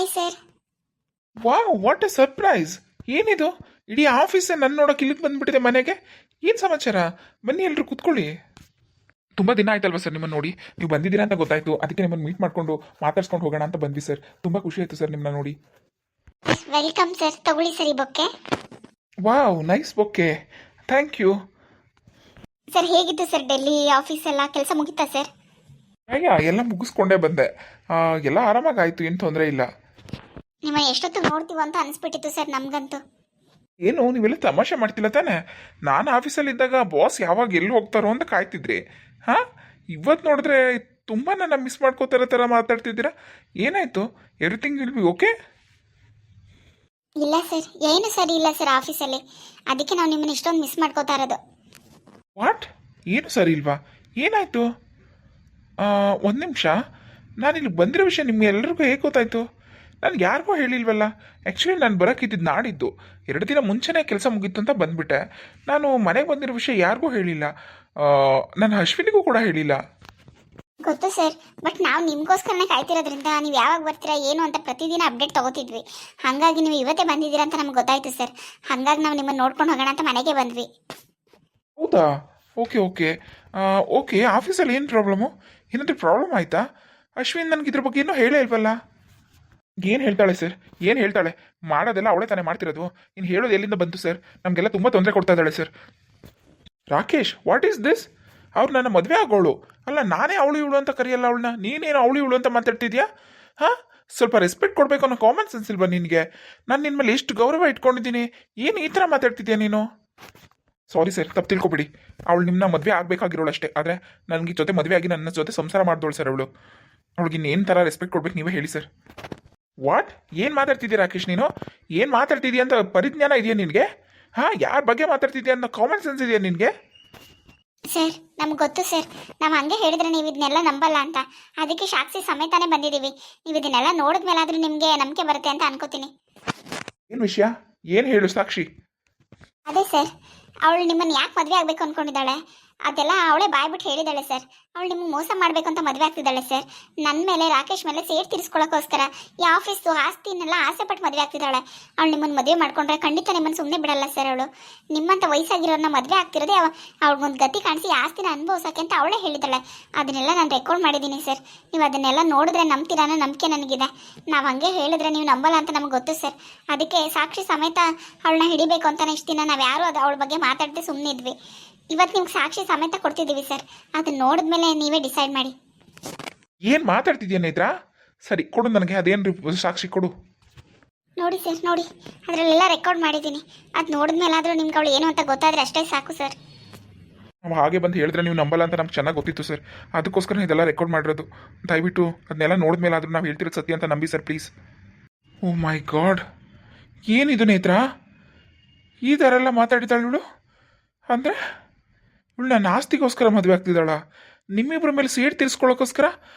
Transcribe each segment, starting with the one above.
Hi sir. Wow, what A surprise! ಏನಿದು? ಇಡೀ ಆಫೀಸೇ ನನ್ನ ನೋಡೋಕೆ ಇಲ್ಲಿಗೆ ಬಂದ್ಬಿಟ್ಟಿದೆ ಮನೆಗೆ. ಏನು ಸಮಾಚಾರ? ಬನ್ನಿ ಎಲ್ಲರೂ ಕೂತ್ಕೊಳ್ಳಿ. ತುಂಬ ದಿನ ಆಯ್ತಲ್ವಾ ಸರ್ ನಿಮ್ಮನ್ನು ನೋಡಿ. ನೀವು ಬಂದಿದ್ದೀರಾ ಅಂತ ಗೊತ್ತಾಯ್ತು, ಅದಕ್ಕೆ ನಿಮ್ಮನ್ನು ಮೀಟ್ ಮಾಡ್ಕೊಂಡು ಮಾತಾಡ್ಸ್ಕೊಂಡು ಹೋಗೋಣ ಅಂತ ಬಂದ್ವಿ ಸರ್. ತುಂಬ ಖುಷಿ ಆಯಿತು ಸರ್ ನಿಮ್ಮನ್ನ ನೋಡಿ. ವೆಲ್ಕಮ್ ಸರ್, ತಗೊಳ್ಳಿ ಸರ್ ಈ bouquet. Wow, nice bouquet, thank you. Sir ಹೇಗಿತ್ತು ಸರ್ ಡೆಲ್ಲಿ ಆಫೀಸ್ ಎಲ್ಲ? ಕೆಲಸ ಮುಗಿತಾ ಸರ್? ಅಯ್ಯ, ಎಲ್ಲ ಮುಗಿಸ್ಕೊಂಡೇ ಬಂದೆ. ಎಲ್ಲ ಆರಾಮಾಗಾಯಿತು, ಏನು ತೊಂದರೆ ಇಲ್ಲ. ನಿಮ್ಮ ಎಷ್ಟೊತ್ತು ನೋಡ್ತೀವಿ ಅಂತ ಅನಿಸ್ಬಿಟ್ಟಿತ್ತು ಸರ್ ನಮಗಂತೂ. ಏನು ನೀವೆಲ್ಲ ತಮಾಷೆ ಮಾಡ್ತಿಲ್ಲ ತಾನೆ? ನಾನು ಆಫೀಸಲ್ಲಿದ್ದಾಗ ಬಾಸ್ ಯಾವಾಗ ಎಲ್ಲಿ ಹೋಗ್ತಾರೋ ಅಂತ ಕಾಯ್ತಿದ್ರಿ. ಹಾಂ, ಇವತ್ತು ನೋಡಿದ್ರೆ ತುಂಬ ನನ್ನ ಮಿಸ್ ಮಾಡ್ಕೋತಾರೋ ಥರ ಮಾತಾಡ್ತಿದ್ದೀರಾ. ಏನಾಯಿತು? Everything will be okay? ಇಲ್ಲ ಸರ್, ಏನು ಸರಿ ಇಲ್ಲ ಸರ್ ಆಫೀಸಲ್ಲಿ. ಅದಕ್ಕೆ ನಾವು ನಿಮ್ಮನ್ನು ಇಷ್ಟೊಂದು ಮಿಸ್ ಮಾಡ್ಕೋತಾ ಇರೋದು. ವಾಟ್? ಏನು ಸರಿ ಇಲ್ವಾ? ಏನಾಯಿತು? ಒಂದು ನಿಮಿಷ, ನಾನು ಇಲ್ಲಿ ಬಂದಿರೋ ವಿಷಯ ನಿಮ್ಗೆ ಎಲ್ಲರಿಗೂ ಹೇಗೆ ಗೊತ್ತಾಯಿತು? ನಾನು ಯಾರಿಗೂ ಹೇಳಿಲ್ವಲ್ಲ. ಆ್ಯಕ್ಚುಲಿ ನಾನು ಬರೋಕ್ಕಿದ್ದು ನಾಡಿದ್ದು 2 ದಿನ ಮುಂಚೆನೇ ಕೆಲಸ ಮುಗೀತು ಅಂತ ಬಂದುಬಿಟ್ಟೆ. ನಾನು ಮನೆಗೆ ಬಂದಿರೋ ವಿಷಯ ಯಾರಿಗೂ ಹೇಳಿಲ್ಲ. ನಾನು ಅಶ್ವಿನಿಗೂ ಕೂಡ ಹೇಳಿಲ್ಲ. ಗೊತ್ತು ಸರ್, ಬಟ್ ನಾವು ನಿಮಗೋಸ್ಕರನೇ ಕಾಯ್ತಿರೋದ್ರಿಂದ ನೀವು ಯಾವಾಗ ಬರ್ತೀರಾ ಏನು ಅಂತ ಪ್ರತಿದಿನ ಅಪ್ಡೇಟ್ ತೊಗೋತಿದ್ವಿ. ಹಾಗಾಗಿ ನೀವು ಇವತ್ತೇ ಬಂದಿದ್ದೀರಾ ಅಂತ ನಮ್ಗೆ ಗೊತ್ತಾಯ್ತು ಸರ್. ಹಾಗಾಗಿ ನಾವು ನಿಮ್ಮನ್ನು ನೋಡ್ಕೊಂಡು ಹೋಗೋಣ ಅಂತ ಮನೆಗೆ ಬಂದ್ವಿ. ಹೌದಾ? Okay okay okay. ಆಫೀಸಲ್ಲಿ ಏನು ಪ್ರಾಬ್ಲಮ್ಮು? ಏನಾದರೂ ಪ್ರಾಬ್ಲಮ್ ಆಯಿತಾ? ಅಶ್ವಿನ್ ನನಗೆ ಇದ್ರ ಬಗ್ಗೆ ಏನೂ ಹೇಳೇ ಇಲ್ವಲ್ಲ. ಏನು ಹೇಳ್ತಾಳೆ ಸರ್? ಏನು ಹೇಳ್ತಾಳೆ? ಮಾಡೋದೆಲ್ಲ ಅವಳೇ ತಾನೇ ಮಾಡ್ತಿರೋದು. ಇನ್ನು ಹೇಳೋದು ಎಲ್ಲಿಂದ ಬಂತು ಸರ್? ನಮಗೆಲ್ಲ ತುಂಬ ತೊಂದರೆ ಕೊಡ್ತಾ ಇದ್ದಾಳೆ sir. Rakesh, what is this? ಅವ್ರು ನನ್ನ ಮದುವೆ ಆಗೋಳು ಅಲ್ಲ, ನಾನೇ ಅವಳು ಇವಳು ಅಂತ ಕರೆಯಲ್ಲ ಅವಳನ್ನ. ನೀನೇನು ಅವಳು ಇವಳು ಅಂತ ಮಾತಾಡ್ತಿದ್ಯಾ? ಹಾಂ, ಸ್ವಲ್ಪ ರೆಸ್ಪೆಕ್ಟ್ ಕೊಡಬೇಕು ಅನ್ನೋ ಕಾಮನ್ ಸೆನ್ಸ್ ಇಲ್ವಾ ನಿನಗೆ? ನಾನು ನಿನ್ನ ಮೇಲೆ ಎಷ್ಟು ಗೌರವ ಇಟ್ಕೊಂಡಿದ್ದೀನಿ, ಏನು ಈ ಥರ ಮಾತಾಡ್ತಿದ್ಯಾ ನೀನು? ಸಾರಿ ಸರ್, ತಪ್ಪು ತಿಳ್ಕೊಬಿಡಿ. ಅವಳು ನಿಮ್ಮನ್ನ ಮದುವೆ ಆಗಬೇಕಾಗಿರೋಳು ಅಷ್ಟೇ. ಆದರೆ ನನಗೆ ಜೊತೆ ಮದುವೆ ಆಗಿ ನನ್ನ ಜೊತೆ ಸಂಸಾರ ಮಾಡಿದೋಳು ಸರ್ ಅವಳು. ಅವಳಿಗೆ ಇನ್ನೇನು ಥರ ರೆಸ್ಪೆಕ್ಟ್ ಕೊಡ್ಬೇಕು ನೀವೇ ಹೇಳಿ ಸರ್. ವಾಟ್? ಏನು ಮಾತಾಡ್ತಿದ್ದೀಯ ರಾಕೇಶ್ ನೀನು? ಏನು ಮಾತಾಡ್ತಿದ್ದೀಯ ಅಂತ ಪರಿಜ್ಞಾನ ಇದೆಯಾ ನಿನಗೆ? ಹಾಂ, ಯಾರ ಬಗ್ಗೆ ಮಾತಾಡ್ತಿದ್ಯಾ ಅನ್ನೋ ಕಾಮನ್ ಸೆನ್ಸ್ ಇದೆಯಾ ನಿನಗೆ? ಸರ್ ನಮ್ಗೆ ಗೊತ್ತು ಸರ್, ನಾವು ಹಂಗೆ ಹೇಳಿದ್ರೆ ನೀವು ಇದನ್ನೆಲ್ಲ ನಂಬಲ್ಲ ಅಂತ. ಅದಕ್ಕೆ ಸಾಕ್ಷಿ ಸಮೇತನೇ ಬಂದಿದ್ದೀವಿ. ನೀವು ಇದನ್ನೆಲ್ಲ ನೋಡಿದ್ಮೇಲಾದ್ರೂ ನಿಮಗೆ ನಂಬಿಕೆ ಬರುತ್ತೆ ಅಂತ ಅನ್ಕೋತೀನಿ. ಏನು ವಿಷಯ? ಏನು ಹೇಳು ಸಾಕ್ಷಿ? ಅದೇ ಸರ್, ಅವಳು ನಿಮ್ಮನ್ನು ಯಾಕೆ ಮದುವೆ ಆಗಬೇಕು ಅಂದ್ಕೊಂಡಿದ್ದಾಳೆ ಅದೆಲ್ಲ ಅವಳೇ ಬಾಯ್ಬಿಟ್ಟು ಹೇಳಿದ್ದಾಳೆ ಸರ್. ಅವಳು ನಿಮಗೆ ಮೋಸ ಮಾಡಬೇಕು ಅಂತ ಮದುವೆ ಆಗ್ತಿದ್ದಾಳೆ ಸರ್. ನನ್ನ ಮೇಲೆ, ರಾಕೇಶ್ ಮೇಲೆ ಸೇರ್ ತೀರಿಸ್ಕೊಳ್ಳೋಕ್ಕೋಸ್ಕರ ಈ ಆಫೀಸು ಆಸ್ತಿನೆಲ್ಲ ಆಸೆ ಪಟ್ಟು ಮದುವೆ ಆಗ್ತಿದ್ದಾಳೆ. ಅವಳು ನಿಮ್ಮನ್ನು ಮದುವೆ ಮಾಡ್ಕೊಂಡ್ರೆ ಖಂಡಿತ ನಿಮ್ಮನ್ನು ಸುಮ್ಮನೆ ಬಿಡಲ್ಲ ಸರ್. ಅವಳು ನಿಮ್ಮಂಥ ವಯಸ್ಸಾಗಿರೋರನ್ನ ಮದುವೆ ಆಗ್ತಿರೋದೇ ಅವ್ಳಿಗೊಂದು ಗತಿ ಕಾಣಿಸಿ ಆಸ್ತಿನ ಅನುಭವಿಸೋಕೆ ಅಂತ ಅವಳೇ ಹೇಳಿದ್ದಾಳೆ. ಅದನ್ನೆಲ್ಲ ನಾನು ರೆಕಾರ್ಡ್ ಮಾಡಿದ್ದೀನಿ ಸರ್. ನೀವು ಅದನ್ನೆಲ್ಲ ನೋಡಿದ್ರೆ ನಂಬ್ತೀರಾ ಅನ್ನೋ ನಂಬಿಕೆ ನನಗಿದೆ. ನಾವು ಹಂಗೆ ಹೇಳಿದ್ರೆ ನೀವು ನಂಬಲ್ಲ ಅಂತ ನಮ್ಗೆ ಗೊತ್ತು ಸರ್. ಅದಕ್ಕೆ ಸಾಕ್ಷಿ ಸಮೇತ ಅವಳನ್ನ ಹಿಡಿಬೇಕು ಅಂತಲೇ ಇಷ್ಟು ದಿನ ನಾವು ಯಾರೂ ಅವಳ ಬಗ್ಗೆ ಮಾತಾಡದೆ ಸುಮ್ಮನೆ ಇದ್ವಿ. ಇವತ್ತು ನಿಮ್ಗೆ ಸಾಕ್ಷಿ ಸಮೇತ ಕೊಡ್ತಿದ್ದೀವಿ ಸರ್. ಅದನ್ನ ನೋಡಿದ್ಮೇಲೆ ನೀವೇ ಡಿಸೈಡ್ ಮಾಡಿ. ಏನು ಮಾತಾಡ್ತಿದ್ಯಾ ನೇತ್ರಾ? ಸರಿ ಕೊಡು ನನಗೆ, ಅದೇನು ಸಾಕ್ಷಿ ಕೊಡು. ನೋಡಿ ಸರ್, ನೋಡಿ ಅದರಲ್ಲೆಲ್ಲ ರೆಕಾರ್ಡ್ ಮಾಡಿದ್ದೀನಿ. ಅದು ನೋಡಿದ್ಮೇಲಾದರೂ ನಿಮ್ಗೆ ಅವಳು ಏನು ಅಂತ ಗೊತ್ತಾದರೆ ಅಷ್ಟೇ ಸಾಕು ಸರ್. ನಾವು ಹಾಗೆ ಬಂದು ಹೇಳಿದ್ರೆ ನೀವು ನಂಬಲ್ಲ ಅಂತ ನಮ್ಗೆ ಚೆನ್ನಾಗಿ ಗೊತ್ತಿತ್ತು ಸರ್. ಅದಕ್ಕೋಸ್ಕರ ಇದೆಲ್ಲ ರೆಕಾರ್ಡ್ ಮಾಡಿರೋದು. ದಯವಿಟ್ಟು ಅದನ್ನೆಲ್ಲ ನೋಡಿದ್ಮೇಲಾದರೂ ನಾವು ಹೇಳ್ತಿರೋದು ಸತ್ಯ ಅಂತ ನಂಬಿ sir, please. Oh my god, ಏನಿದು ನೇತ್ರಾ? ಈ ಥರ ಎಲ್ಲ ಮಾತಾಡಿದಾಳು ಇವಳು. ಅಂದರೆ ಇವಳು ನನ್ನ ಆಸ್ತಿಗೋಸ್ಕರ ಮದುವೆ ಆಗ್ತಿದ್ದಾಳ? ನಿಮ್ಮಿಬ್ಬರ ಮೇಲೆ ಸೇಡ್ ತೀರಿಸ್ಕೊಳ್ಳೋಕ್ಕೋಸ್ಕರ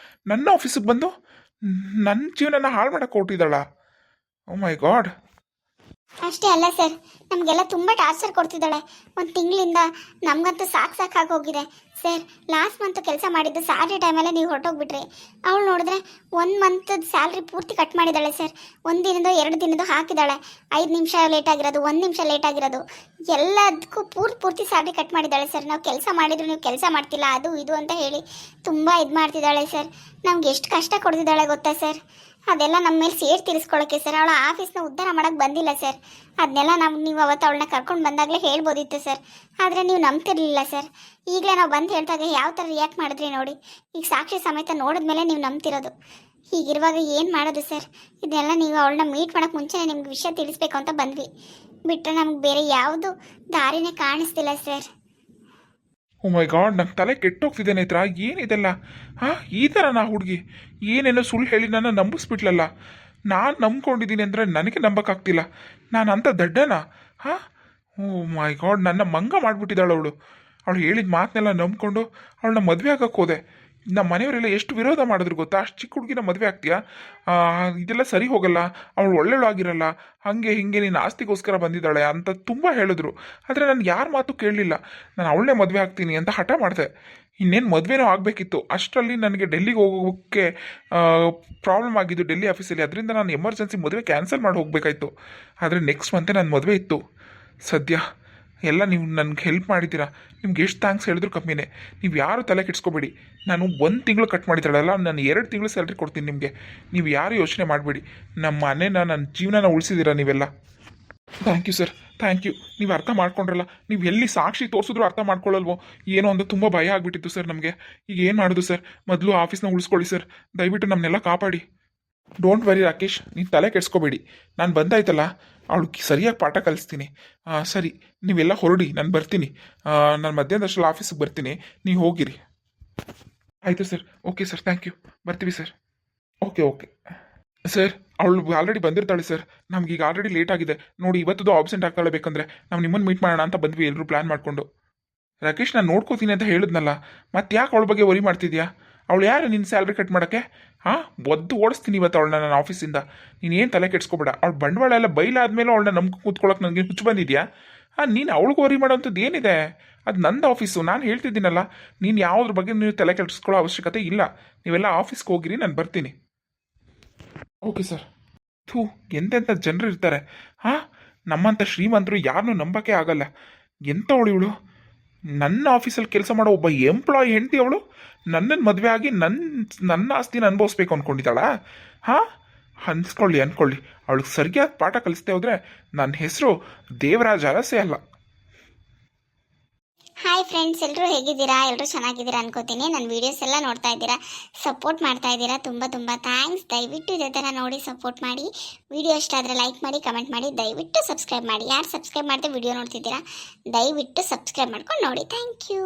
ನನ್ನ ಆಫೀಸಿಗೆ ಬಂದು ನನ್ನ ಜೀವನನ ಹಾಳು ಮಾಡೋಕ್ಕೆ ಕೊಟ್ಟಿದ್ದಾಳ? ಓ ಮೈ ಗಾಡ್. ಅಷ್ಟೇ ಅಲ್ಲ ಸರ್, ನಮಗೆಲ್ಲ ತುಂಬ ಟಾರ್ಚರ್ ಕೊಡ್ತಿದ್ದಾಳೆ. ಒಂದು ತಿಂಗಳಿಂದ ನಮಗಂತೂ ಸಾಕಾಗಿ ಹೋಗಿದೆ ಸರ್. ಲಾಸ್ಟ್ ಮಂತ್ ಕೆಲಸ ಮಾಡಿದ್ದು ಸ್ಯಾಲ್ರಿ ಟೈಮಲ್ಲೇ ನೀವು ಹೊರಟೋಗ್ಬಿಟ್ರಿ. ಅವಳು ನೋಡಿದ್ರೆ 1 ಮಂತ್ ಸ್ಯಾಲ್ರಿ ಪೂರ್ತಿ ಕಟ್ ಮಾಡಿದ್ದಾಳೆ ಸರ್. 1 ದಿನದ್ದು 2 ದಿನದ್ದು ಹಾಕಿದ್ದಾಳೆ. 5 ನಿಮಿಷ ಲೇಟ್ ಆಗಿರೋದು, 1 ನಿಮಿಷ ಲೇಟ್ ಆಗಿರೋದು, ಎಲ್ಲದಕ್ಕೂ ಪೂರ್ತಿ ಸ್ಯಾಲ್ರಿ ಕಟ್ ಮಾಡಿದ್ದಾಳೆ ಸರ್. ನಾವು ಕೆಲಸ ಮಾಡಿದ್ರು ನೀವು ಕೆಲಸ ಮಾಡ್ತಿಲ್ಲ ಅದು ಇದು ಅಂತ ಹೇಳಿ ತುಂಬ ಇದು ಮಾಡ್ತಿದ್ದಾಳೆ ಸರ್. ನಮ್ಗೆ ಎಷ್ಟು ಕಷ್ಟ ಕೊಡ್ತಿದ್ದಾಳೆ ಗೊತ್ತಾ ಸರ್? ಅದೆಲ್ಲ ನಮ್ಮ ಮೇಲೆ ಸೇರ್ ತೀರಿಸ್ಕೊಳ್ಳೋಕ್ಕೆ ಸರ್. ಅವಳ ಆಫೀಸ್ನ ಉದ್ಧಾರ ಮಾಡೋಕ್ಕೆ ಬಂದಿಲ್ಲ ಸರ್. ಅದನ್ನೆಲ್ಲ ನೀವು ಅವತ್ತು ಅವಳನ್ನ ಕರ್ಕೊಂಡು ಬಂದಾಗಲೇ ಹೇಳ್ಬೋದಿತ್ತು ಸರ್. ಆದರೆ ನೀವು ನಂಬ್ತಿರ್ಲಿಲ್ಲ ಸರ್. ಈಗಲೇ ನಾವು ಬಂದು ಹೇಳಿದಾಗ ಯಾವ ಥರ ರಿಯಾಕ್ಟ್ ಮಾಡಿದ್ರಿ ನೋಡಿ. ಈಗ ಸಾಕ್ಷಿ ಸಮೇತ ನೋಡಿದ್ಮೇಲೆ ನೀವು ನಂಬ್ತಿರೋದು. ಹೀಗಿರುವಾಗ ಏನು ಮಾಡೋದು ಸರ್? ಇದನ್ನೆಲ್ಲ ನೀವು ಅವಳನ್ನ ಮೀಟ್ ಮಾಡೋಕ್ಕೆ ಮುಂಚೆನೇ ನಿಮ್ಗೆ ವಿಷಯ ತಿಳಿಸ್ಬೇಕು ಅಂತ ಬಂದ್ವಿ. ಬಿಟ್ಟರೆ ನಮ್ಗೆ ಬೇರೆ ಯಾವುದು ದಾರಿನೇ ಕಾಣಿಸ್ತಿಲ್ಲ ಸರ್. ಓ ಮೈ ಗಾಡ್, ನಂಗೆ ತಲೆ ಕೆಟ್ಟೋಗ್ತಿದೆ ನೇತ್ರ. ಏನಿದೆಲ್ಲ? ಹಾಂ, ಈ ಥರ ನಾ ಹುಡುಗಿ ಏನೇನೋ ಸುಳ್ಳು ಹೇಳಿ ನನ್ನ ನಂಬಿಸ್ಬಿಟ್ಲಲ್ಲ. ನಾನು ನಂಬ್ಕೊಂಡಿದ್ದೀನಿ ಅಂದರೆ ನನಗೆ ನಂಬಕ್ಕಾಗ್ತಿಲ್ಲ. ನಾನು ಅಂಥ ದಡ್ಡನಾ? ಹಾಂ, ಓ ಮೈ ಗಾಡ್, ನನ್ನ ಮಂಗ ಮಾಡಿಬಿಟ್ಟಿದ್ದಾಳು ಅವಳು. ಅವಳು ಹೇಳಿದ ಮಾತನ್ನೆಲ್ಲ ನಂಬ್ಕೊಂಡು ಅವಳನ್ನ ಮದುವೆ ಆಗಕ್ಕೆ ಹೋದೆ. ನಮ್ಮ ಮನೆಯವರೆಲ್ಲ ಎಷ್ಟು ವಿರೋಧ ಮಾಡಿದ್ರು ಗೊತ್ತಾ, ಅಷ್ಟು ಚಿಕ್ಕ ಹುಡುಗಿನ ಮದುವೆ ಆಗ್ತೀಯಾ, ಇದೆಲ್ಲ ಸರಿ ಹೋಗಲ್ಲ, ಅವಳು ಒಳ್ಳೆಯವಳಾಗಿರಲ್ಲ, ಹಾಗೆ ಹಿಂಗೆ ನೀನು ಆಸ್ತಿಗೋಸ್ಕರ ಬಂದಿದ್ದಾಳೆ ಅಂತ ತುಂಬ ಹೇಳಿದ್ರು. ಆದರೆ ನಾನು ಯಾರ ಮಾತು ಕೇಳಲಿಲ್ಲ, ನಾನು ಅವಳನ್ನೇ ಮದುವೆ ಆಗ್ತೀನಿ ಅಂತ ಹಠ ಮಾಡಿದೆ. ಇನ್ನೇನು ಮದುವೆನೂ ಆಗಬೇಕಿತ್ತು, ಅಷ್ಟರಲ್ಲಿ ನನಗೆ ಡೆಲ್ಲಿಗೆ ಹೋಗೋಕ್ಕೆ ಪ್ರಾಬ್ಲಮ್ ಆಗಿದ್ದು ಡೆಲ್ಲಿ ಆಫೀಸಲ್ಲಿ. ಅದರಿಂದ ನಾನು ಎಮರ್ಜೆನ್ಸಿ ಮದುವೆ ಕ್ಯಾನ್ಸಲ್ ಮಾಡಿ ಹೋಗಬೇಕಾಯ್ತು. ಆದರೆ ನೆಕ್ಸ್ಟ್ ಮಂತೆ ನನ್ನ ಮದುವೆ ಇತ್ತು. ಸದ್ಯ ಎಲ್ಲ ನೀವು ನನಗೆ ಹೆಲ್ಪ್ ಮಾಡಿದ್ದೀರಾ, ನಿಮ್ಗೆ ಎಷ್ಟು ಥ್ಯಾಂಕ್ಸ್ ಹೇಳಿದ್ರು ಕಮ್ಮಿನೇ. ನೀವು ಯಾರು ತಲೆ ಕೆಡಿಸ್ಕೋಬೇಡಿ. ನಾನು 1 ತಿಂಗಳು ಕಟ್ ಮಾಡಿದ್ದಾಳಲ್ಲ, ನಾನು 2 ತಿಂಗಳು ಸ್ಯಾಲ್ರಿ ಕೊಡ್ತೀನಿ ನಿಮಗೆ. ನೀವು ಯಾರು ಯೋಚನೆ ಮಾಡಬೇಡಿ. ನಮ್ಮ ಮನೇನ, ನನ್ನ ಜೀವನನ ಉಳಿಸಿದ್ದೀರಾ ನೀವೆಲ್ಲ. Thank you sir, thank you. ನೀವು ಅರ್ಥ ಮಾಡ್ಕೊಂಡ್ರಲ್ಲ. ನೀವು ಎಲ್ಲಿ ಸಾಕ್ಷಿ ತೋರಿಸಿದ್ರು ಅರ್ಥ ಮಾಡ್ಕೊಳ್ಳಲ್ವೋ ಏನೋ ಒಂದು ತುಂಬ ಭಯ ಆಗಿಬಿಟ್ಟಿತ್ತು ಸರ್ ನಮಗೆ. ಈಗ ಏನು ಮಾಡೋದು ಸರ್? ಮೊದಲು ಆಫೀಸ್ನ ಉಳಿಸ್ಕೊಳ್ಳಿ ಸರ್, ದಯವಿಟ್ಟು ನಮ್ಮನ್ನೆಲ್ಲ ಕಾಪಾಡಿ. ಡೋಂಟ್ ವರಿ ರಾಕೇಶ್, ನೀನು ತಲೆ ಕೆಡಿಸ್ಕೋಬೇಡಿ. ನಾನು ಬಂದಾಯ್ತಲ್ಲ, ಅವಳಿಗೆ ಸರಿಯಾಗಿ ಪಾಠ ಕಲಿಸ್ತೀನಿ. ಸರಿ, ನೀವೆಲ್ಲ ಹೊರಡಿ, ನಾನು ಬರ್ತೀನಿ. ನಾನು ಮಧ್ಯಾಹ್ನದಷ್ಟರಲ್ಲಿ ಆಫೀಸಿಗೆ ಬರ್ತೀನಿ, ನೀವು ಹೋಗಿರಿ. ಆಯಿತು sir. Okay sir, thank you. ಬರ್ತೀವಿ ಸರ್. Okay okay sir. ಅವಳು ಆಲ್ರೆಡಿ ಬಂದಿರ್ತಾಳೆ ಸರ್. ನಮಗೀಗ ಆಲ್ರೆಡಿ ಲೇಟ್ ಆಗಿದೆ ನೋಡಿ. ಇವತ್ತದು ಆಬ್ಸೆಂಟ್ ಆಗ್ತಾಳೆ. ಬೇಕಂದ್ರೆ ನಾವು ನಿಮ್ಮನ್ನು ಮೀಟ್ ಮಾಡೋಣ ಅಂತ ಬಂದ್ವಿ ಎಲ್ಲರೂ ಪ್ಲ್ಯಾನ್ ಮಾಡಿಕೊಂಡು. ರಾಕೇಶ್, ನಾನು ನೋಡ್ಕೋತೀನಿ ಅಂತ ಹೇಳಿದ್ನಲ್ಲ, ಮತ್ತೆ ಯಾಕೆ ಅವಳ ಬಗ್ಗೆ ವರಿ ಮಾಡ್ತಿದ್ಯಾ? ಅವಳು ಯಾರು ನಿನ್ನ ಸ್ಯಾಲ್ರಿ ಕಟ್ ಮಾಡೋಕ್ಕೆ? ಒದ್ದು ಓಡಿಸ್ತೀನಿ ಇವತ್ತು ಅವಳನ್ನ ನನ್ನ ಆಫೀಸಿಂದ. ನೀನೇನು ತಲೆ ಕೆಡಿಸ್ಕೋಬೇಡ. ಅವಳು ಬಂಡವಾಳ ಎಲ್ಲ ಬೈಲಾದ್ಮೇಲೆ ಅವಳನ್ನ ನಂಬ್ಕೊಂಡು ಕೂತ್ಕೊಳ್ಳೋಕೆ ನನಗೆ ಹುಚ್ಚು ಬಂದಿದ್ಯಾ? ನೀನು ಅವಳಿಗೆ ವರಿ ಮಾಡೋಂಥದ್ದು ಏನಿದೆ? ಅದು ನಂದು ಆಫೀಸು, ನಾನು ಹೇಳ್ತಿದ್ದೀನಲ್ಲ. ನೀನು ಯಾವುದ್ರ ಬಗ್ಗೆ ನೀವು ತಲೆ ಕೆಡಿಸ್ಕೊಳ್ಳೋ ಅವಶ್ಯಕತೆ ಇಲ್ಲ. ನೀವೆಲ್ಲ ಆಫೀಸ್ಗೆ ಹೋಗಿರಿ, ನಾನು ಬರ್ತೀನಿ. Okay sir. ಥೂ, ಎಂತೆಂಥ ಜನರು ಇರ್ತಾರೆ. ನಮ್ಮಂಥ ಶ್ರೀಮಂತರು ಯಾರನ್ನೂ ನಂಬಕ್ಕೆ ಆಗಲ್ಲ. ಎಂಥವಳು ಇವಳು? ನನ್ನ ಆಫೀಸಲ್ಲಿ ಕೆಲಸ ಮಾಡೋ ಒಬ್ಬ ಎಂಪ್ಲಾಯ್ ಹೆಂಡತಿ ಅವಳು ನನ್ನನ್ನು ಮದುವೆ ಆಗಿ ನನ್ನ ಆಸ್ತಿನ ಅನುಭವಿಸ್ಬೇಕು ಅಂದ್ಕೊಂಡಿದ್ದಾಳಾ? ಅನ್ಸ್ಕೊಳ್ಳಿ. ಅವಳಿಗೆ ಸರಿಯಾದ ಪಾಠ ಕಲಿಸ್ದೆ ಹೋದರೆ ನನ್ನ ಹೆಸರು ದೇವರಾಜ ಅರಸೆ ಅಲ್ಲ. ಹಾಯ್ ಫ್ರೆಂಡ್ಸ್, ಎಲ್ಲರೂ ಹೇಗಿದ್ದೀರಾ? ಎಲ್ಲರೂ ಚೆನ್ನಾಗಿದ್ದೀರಾ ಅನ್ಕೋತೀನಿ. ನನ್ನ ವೀಡಿಯೋಸ್ ಎಲ್ಲ ನೋಡ್ತಾ ಇದ್ದೀರಾ, ಸಪೋರ್ಟ್ ಮಾಡ್ತಾ ಇದ್ದೀರಾ. ತುಂಬ ತುಂಬ ಥ್ಯಾಂಕ್ಸ್. ದಯವಿಟ್ಟು ಇದೇ ಥರ ನೋಡಿ ಸಪೋರ್ಟ್ ಮಾಡಿ. ವಿಡಿಯೋ ಇಷ್ಟ ಆದರೆ ಲೈಕ್ ಮಾಡಿ, ಕಮೆಂಟ್ ಮಾಡಿ, ದಯವಿಟ್ಟು ಸಬ್ಸ್ಕ್ರೈಬ್ ಮಾಡಿ. ಯಾರು ಸಬ್ಸ್ಕ್ರೈಬ್ ಮಾಡದೆ ವಿಡಿಯೋ ನೋಡ್ತಿದ್ದೀರಾ, ದಯವಿಟ್ಟು ಸಬ್ಸ್ಕ್ರೈಬ್ ಮಾಡ್ಕೊಂಡು ನೋಡಿ. Thank you.